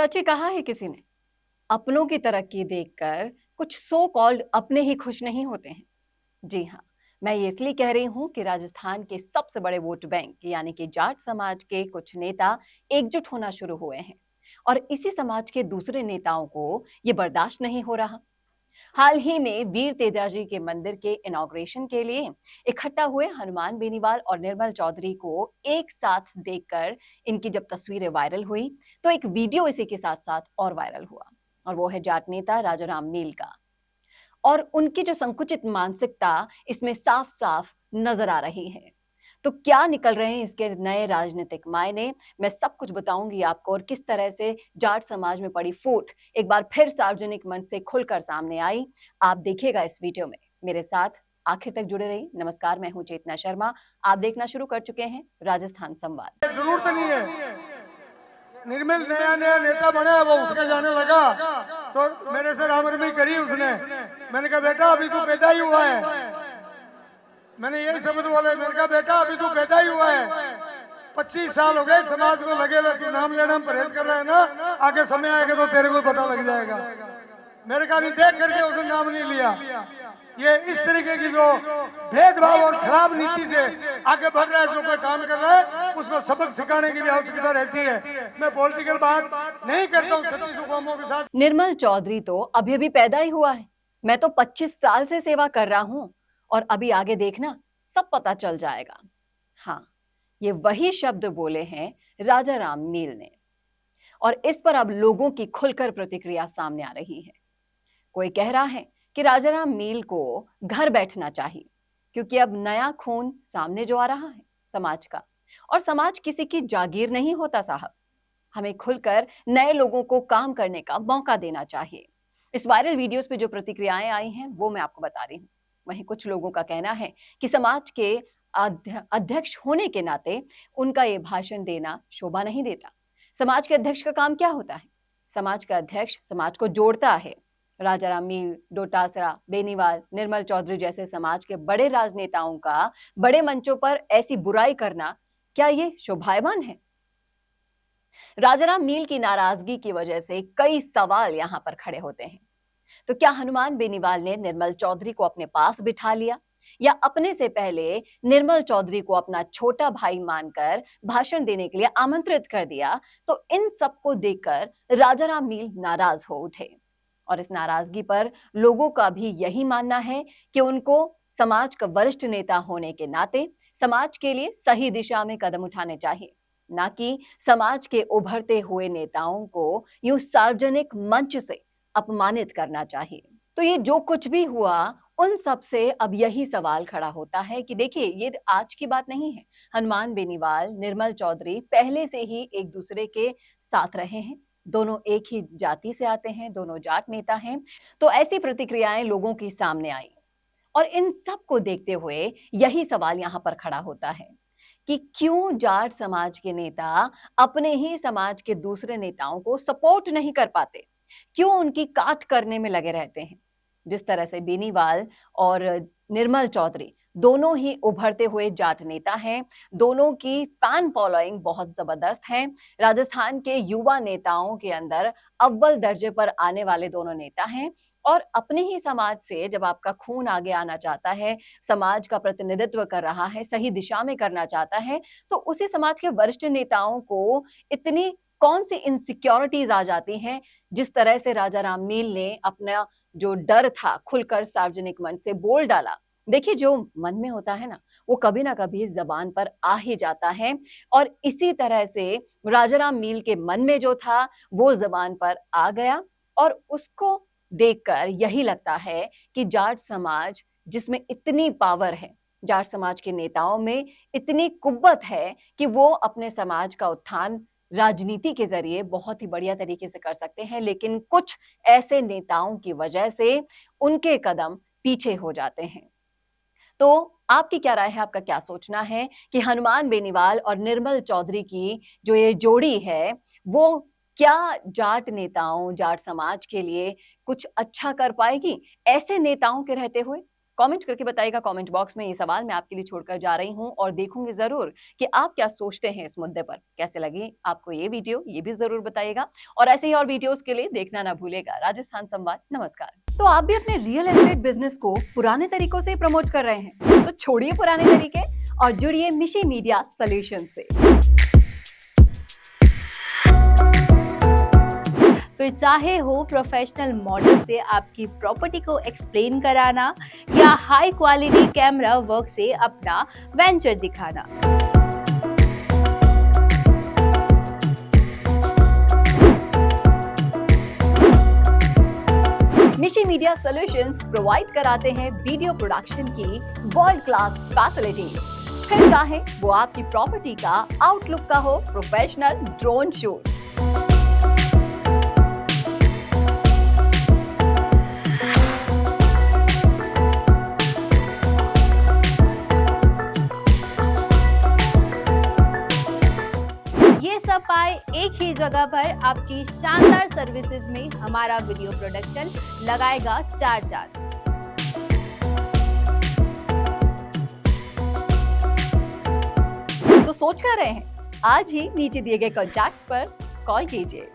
सच ही कहा है किसी ने। अपनों की तरक्की देखकर कुछ सो कॉल्ड अपने ही खुश नहीं होते हैं। जी हाँ, मैं ये इसलिए कह रही हूँ कि राजस्थान के सबसे बड़े वोट बैंक यानी कि जाट समाज के कुछ नेता एकजुट होना शुरू हुए हैं और इसी समाज के दूसरे नेताओं को ये बर्दाश्त नहीं हो रहा। हाल ही में वीर तेजाजी के मंदिर के इनॉग्रेशन के लिए इकट्ठा हुए हनुमान बेनीवाल और निर्मल चौधरी को एक साथ देखकर इनकी जब तस्वीरें वायरल हुई तो एक वीडियो इसी के साथ साथ और वायरल हुआ और वो है जाट नेता राजाराम मील का। और उनकी जो संकुचित मानसिकता इसमें साफ साफ नजर आ रही है। तो क्या निकल रहे हैं इसके नए राजनीतिक मायने, मैं सब कुछ बताऊंगी आपको और किस तरह से जाट समाज में पड़ी फूट एक बार फिर सार्वजनिक मंच से खुलकर सामने आई। आप देखिएगा इस वीडियो में, मेरे साथ आखिर तक जुड़े रहिए। नमस्कार, मैं हूं चेतना शर्मा। आप देखना शुरू कर चुके हैं राजस्थान संवाद। जरूरत नहीं है। निर्मल नया नया नेता बना, वो उठ के जाने लगा तो मेरे से राम रमी करी उसने। मैंने कहा बेटा अभी तू पैदा ही हुआ है। मैंने यही शब्द बोले, मैंने कहा बेटा अभी तू पैदा ही हुआ है। 25 साल हो गए समाज को लगे हुए, तू नाम लेना परहेज कर रहा है ना, आगे समय आएगा तो तेरे को पता लग जाएगा। मेरे कहा नहीं, देख करके उसने नाम नहीं लिया। ये इस तरीके की जो भेदभाव और खराब नीति से आगे बढ़ रहा है, जो कोई काम कर रहा है उसको सबक सिखाने की भी आवश्यकता रहती है। मैं पॉलिटिकल बात नहीं करता हूँ 36 कौमों के साथ। निर्मल चौधरी तो अभी अभी पैदा ही हुआ है। मैं तो 25 साल से सेवा कर रहा हूं और अभी आगे देखना सब पता चल जाएगा। हाँ, ये वही शब्द बोले हैं राजाराम मील ने और इस पर अब लोगों की खुलकर प्रतिक्रिया सामने आ रही है। कोई कह रहा है कि राजाराम मील को घर बैठना चाहिए क्योंकि अब नया खून सामने जो आ रहा है समाज का, और समाज किसी की जागीर नहीं होता साहब। हमें खुलकर नए लोगों को काम करने का मौका देना चाहिए। इस वायरल वीडियोस पे जो प्रतिक्रियाएं आई हैं वो मैं आपको बता रही हूँ। वहीं कुछ लोगों का कहना है कि समाज के अध्यक्ष होने के नाते उनका ये भाषण देना शोभा नहीं देता। समाज के अध्यक्ष का काम क्या होता है? समाज का अध्यक्ष समाज को जोड़ता है। राजाराम मील, डोटासरा, बेनीवाल, निर्मल चौधरी जैसे समाज के बड़े राजनेताओं का बड़े मंचों पर ऐसी बुराई करना, क्या ये शोभायमान है? राजाराम मील की नाराजगी की वजह से कई सवाल यहां पर खड़े होते हैं। तो क्या हनुमान बेनीवाल ने निर्मल चौधरी को अपने पास बिठा लिया या अपने से पहले निर्मल चौधरी को अपना छोटा भाई मानकर भाषण देने के लिए आमंत्रित कर दिया? तो इन सबको देखकर राजाराम मील नाराज हो उठे और इस नाराजगी पर लोगों का भी यही मानना है कि उनको समाज का वरिष्ठ नेता होने के नाते समाज के लिए सही दिशा में कदम उठाने चाहिए, ना कि समाज के उभरते हुए नेताओं को यूं सार्वजनिक मंच से अपमानित करना चाहिए। तो ये जो कुछ भी हुआ, उन सब से अब यही सवाल खड़ा होता है कि देखिए, ये आज की बात नहीं है। हनुमान बेनीवाल, निर्मल चौधरी पहले से ही एक दूसरे के साथ रहे हैं। दोनों एक ही जाति से आते हैं, दोनों जाट नेता हैं। तो ऐसी प्रतिक्रियाएं लोगों की सामने आई और इन सब को देखते हुए यही सवाल यहां पर खड़ा होता है कि क्यों जाट समाज के नेता अपने ही समाज के दूसरे नेताओं को सपोर्ट नहीं कर पाते? क्यों उनकी काट करने में लगे रहते हैं? जिस तरह से बेनीवाल और निर्मल चौधरी दोनों ही उभरते हुए जाट नेता हैं, दोनों की फैन फॉलोइंग बहुत जबरदस्त है। राजस्थान के युवा नेताओं के अंदर अव्वल दर्जे पर आने वाले दोनों नेता हैं और अपने ही समाज से जब आपका खून आगे आना चाहता है, समाज का प्रतिनिधित्व कर रहा है, सही दिशा में करना चाहता है, तो उसी समाज के वरिष्ठ नेताओं को इतनी कौन सी इनसिक्योरिटीज आ जाती हैं, जिस तरह से राजाराम मील ने अपना जो डर था खुलकर सार्वजनिक मंच से बोल डाला। देखिए, जो मन में होता है ना, वो कभी ना कभी जबान पर आ ही जाता है और इसी तरह से राजाराम मील के मन में जो था वो जबान पर आ गया और उसको देखकर यही लगता है कि जाट समाज जिसमें इतनी पावर है, जाट समाज के नेताओं में इतनी कुव्वत है कि वो अपने समाज का उत्थान राजनीति के जरिए बहुत ही बढ़िया तरीके से कर सकते हैं, लेकिन कुछ ऐसे नेताओं की वजह से उनके कदम पीछे हो जाते हैं। तो आपकी क्या राय है, आपका क्या सोचना है कि हनुमान बेनीवाल और निर्मल चौधरी की जो ये जोड़ी है वो क्या जाट नेताओं, जाट समाज के लिए कुछ अच्छा कर पाएगी ऐसे नेताओं के रहते हुए? कमेंट करके बताइएगा कमेंट बॉक्स में। ये सवाल मैं आपके लिए छोड़कर जा रही हूँ और देखूंगी जरूर कि आप क्या सोचते हैं इस मुद्दे पर। कैसे लगी आपको ये वीडियो, ये भी जरूर बताइएगा। और ऐसे ही और वीडियोस के लिए देखना ना भूलेगा राजस्थान संवाद। नमस्कार। तो आप भी अपने रियल एस्टेट बिजनेस को पुराने तरीकों से प्रमोट कर रहे हैं, तो छोड़िए पुराने तरीके और जुड़िए मिशी मीडिया सॉल्यूशन से। फिर चाहे हो प्रोफेशनल मॉडल से आपकी प्रॉपर्टी को एक्सप्लेन कराना या हाई क्वालिटी कैमरा वर्क से अपना वेंचर दिखाना। मिशी मीडिया सॉल्यूशंस प्रोवाइड कराते हैं वीडियो प्रोडक्शन की वर्ल्ड क्लास फैसिलिटीज। फिर चाहे वो आपकी प्रॉपर्टी का आउटलुक का हो प्रोफेशनल ड्रोन शूट, ये सब पाए एक ही जगह पर आपकी शानदार सर्विसेज में हमारा वीडियो प्रोडक्शन लगाएगा 4 चांद। तो सोच कर रहे हैं, आज ही नीचे दिए गए कॉन्टैक्ट्स पर कॉल कीजिए।